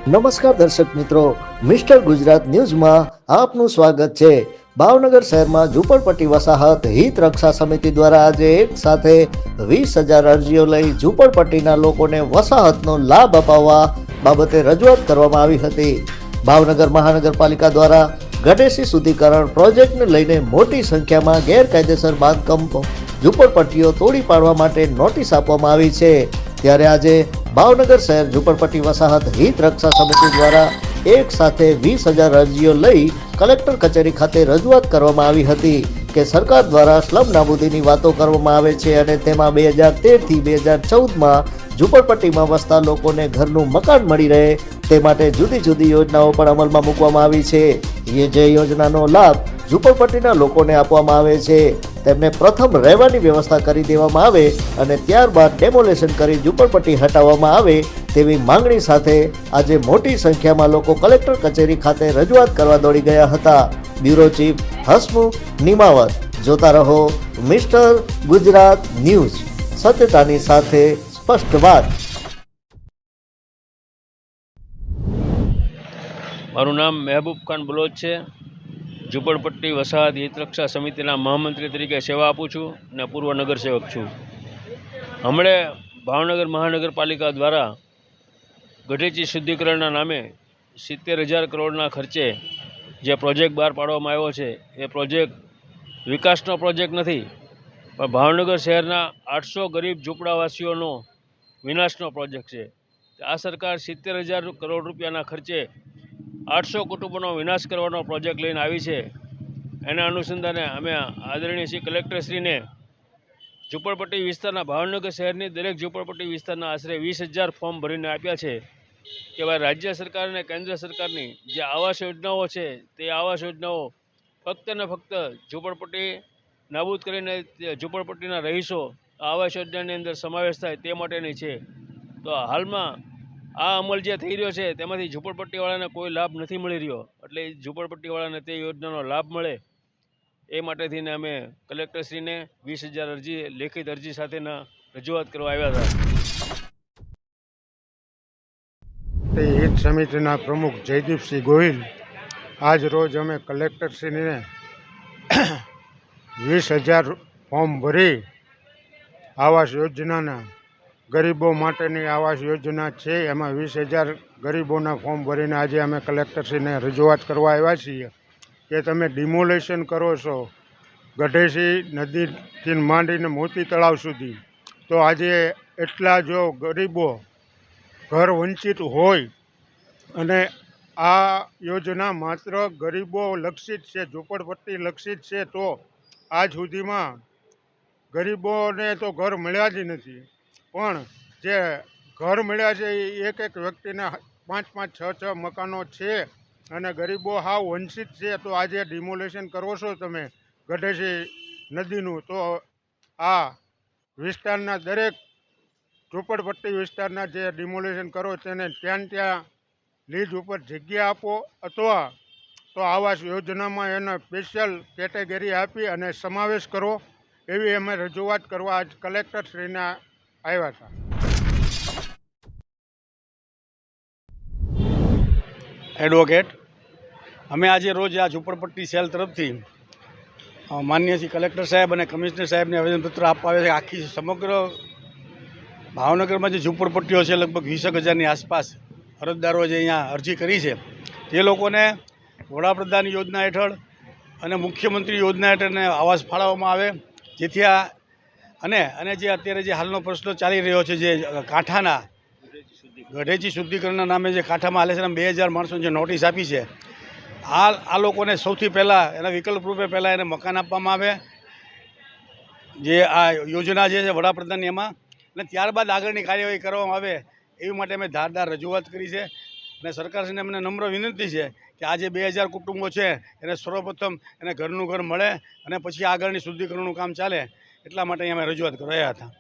નમસ્કાર દર્શક મિત્રો, મિસ્ટર ગુજરાત ન્યૂઝમાં આપનું સ્વાગત છે। ભાવનગર શહેરમાં ઝૂંપડપટ્ટી વસાહત હિત રક્ષા સમિતિ દ્વારા આજે એક સાથે 20,000 અરજીઓ લઈ ઝૂંપડપટ્ટીના લોકોને વસાહતનો લાભ અપાવવા બાબતે રજૂઆત કરવામાં આવી હતી। ભાવનગર મહાનગરપાલિકા દ્વારા ગઢેસી શુદ્ધિકરણ પ્રોજેક્ટને લઈને મોટી સંખ્યામાં ગેરકાયદેસર બાંધકામ ઝૂંપડપટ્ટીઓ તોડી પાડવા માટે નોટિસ આપવામાં આવી છે। ત્યારે આજે ભાવનગર શહેર ઝૂંપડપટ્ટી વસાહત હિત રક્ષા સમિતિ દ્વારા એક સાથે 20,000 અરજીઓ લઈ કલેક્ટર કચેરી ખાતે રજૂઆત કરવામાં આવી હતી કે સરકાર દ્વારા સ્લમ નાબૂદીની વાતો કરવામાં આવે છે અને તેમાં 2013 થી 2014માં ઝૂંપડપટ્ટીમાં વસતા લોકોને ઘરનું મકાન મળી રહે તે માટે જુદી જુદી યોજનાઓ પણ અમલમાં મૂકવામાં આવી છે। જે યોજનાનો લાભ ઝૂંપડપટ્ટીના લોકોને આપવામાં આવે છે તેમને પ્રથમ રહેવાની વ્યવસ્થા કરી દેવામાં આવે અને ત્યારબાદ ડેમોલેશન કરી ઝૂંપડપટ્ટી હટાવવામાં આવે તેવી માંગણી સાથે આજે મોટી સંખ્યામાં લોકો કલેક્ટર કચેરી ખાતે રજૂઆત કરવા દોડી ગયા હતા। Bureau chief Hasmukh Nimavat. જોતા રહો મિસ્ટર ગુજરાત ન્યૂઝ, સત્યતાની સાથે સ્પષ્ટ વાત। મારું નામ મહેબૂબ ખાન બલોચ છે। ઝૂંપડપટ્ટી વસાહત હિત રક્ષા સમિતિના મહામંત્રી તરીકે સેવા આપું છું અને પૂર્વ નગરસેવક છું। હમણે ભાવનગર મહાનગરપાલિકા દ્વારા ગઢેચી શુદ્ધિકરણના નામે 70,000 કરોડના ખર્ચે જે પ્રોજેક્ટ બહાર પાડવામાં આવ્યો છે એ પ્રોજેક્ટ વિકાસનો પ્રોજેક્ટ નથી, પણ ભાવનગર શહેરના 800 ગરીબ ઝૂંપડાવાસીઓનો વિનાશનો પ્રોજેક્ટ છે। આ સરકાર 70,000 કરોડ રૂપિયાના ખર્ચે 800 કુટુંબોનો વિનાશ કરવાનો પ્રોજેક્ટ લઈને આવી છે। એના અનુસંધાને અમે આદરણીય શ્રી કલેક્ટરશ્રીને ઝૂંપડપટ્ટી વિસ્તારના ભાવનગર શહેરની દરેક ઝૂંપડપટ્ટી વિસ્તારના આશરે 20,000 ફોર્મ ભરીને આપ્યા છે કે ભાઈ રાજ્ય સરકાર અને કેન્દ્ર સરકારની જે આવાસ યોજનાઓ છે તે આવાસ યોજનાઓ ફક્ત ને ફક્ત ઝૂંપડપટ્ટી નાબૂદ કરીને ઝૂંપડપટ્ટીના રહીશો આવાસ યોજનાની અંદર સમાવેશ થાય તે માટેની છે। તો હાલમાં આ અમલ જે થઈ રહ્યો છે તેમાંથી ઝૂંપડપટ્ટીવાળાને કોઈ લાભ નથી મળી રહ્યો, એટલે ઝૂંપડપટ્ટીવાળાને તે યોજનાનો લાભ મળે એ માટેથીને અમે કલેક્ટરશ્રીને 20,000 અરજી લેખિત અરજી સાથેના રજૂઆત કરવા આવ્યા હતા। હિત સમિતિના પ્રમુખ જયદીપસિંહ ગોહિલ આજ રોજ અમે કલેક્ટરશ્રીને 20,000 ફોર્મ ભરી આવાસ યોજનાના ગરીબો માટેની આવાસ યોજના છે એમાં 20,000 ગરીબોના ફોર્મ ભરીને આજે અમે કલેક્ટરશ્રીને રજૂઆત કરવા આવ્યા છીએ કે તમે ડિમોલેશન કરો છો ગઢેસી નદીથી માંડીને મોતી તળાવ સુધી, તો આજે એટલા જો ગરીબો ઘર વંચિત હોય અને આ યોજના માત્ર ગરીબો લક્ષિત છે, ઝૂંપડપટ્ટી લક્ષિત છે, તો આજ સુધીમાં ગરીબોને તો ઘર મળ્યા જ નથી, પણ જે ઘર મળ્યા છે એ એક વ્યક્તિને 5-5, 6-6 મકાનો છે અને ગરીબો હાવ વંચિત છે। તો આજે ડિમોલેશન કરો છો તમે ગઢેસી નદીનું, તો આ વિસ્તારના દરેક ઝૂંપડપટ્ટી વિસ્તારના જે ડિમોલેશન કરો તેને ત્યાં લીઝ ઉપર જગ્યા આપો અથવા તો આવાસ યોજનામાં એને સ્પેશિયલ કેટેગરી આપી અને સમાવેશ કરો એવી અમે રજૂઆત કરવા આજ કલેક્ટરશ્રીને આવ્યા હતા। એડવોકેટ અમે આજે રોજ આ ઝૂંપડપટ્ટી સેલ તરફથી માનનીય શ્રી કલેક્ટર સાહેબ અને કમિશનર સાહેબને આવેદનપત્ર આપવા આવે છે। આખી સમગ્ર ભાવનગરમાં જે ઝૂંપડપટ્ટીઓ છે લગભગ 20,000ની આસપાસ અરજદારો જે અહીંયા અરજી કરી છે તે લોકોને વડાપ્રધાન યોજના હેઠળ અને મુખ્યમંત્રી યોજના હેઠળ આવાસ ફાળવવામાં આવે, જેથી અને જે અત્યારે જે હાલનો પ્રશ્ન ચાલી રહ્યો છે જે કાંઠાના ગઢેચી શુદ્ધિકરણના નામે જે કાંઠામાં હાલે છે 2,000 માણસોને જે નોટિસ આપી છે, આ લોકોને સૌથી પહેલાં એના વિકલ્પ રૂપે પહેલાં એને મકાન આપવામાં આવે જે આ યોજના જે છે વડાપ્રધાનની એમાં, અને ત્યારબાદ આગળની કાર્યવાહી કરવામાં આવે એવી માટે અમે ધારદાર રજૂઆત કરી છે। અને સરકારશ્રીને અમને નમ્ર વિનંતી છે કે આ જે 2,000 કુટુંબો છે એને સર્વપ્રથમ એને ઘરનું ઘર મળે અને પછી આગળની શુદ્ધિકરણનું કામ ચાલે, એટલા માટે અમે રજૂઆત કરવા આવ્યા હતા।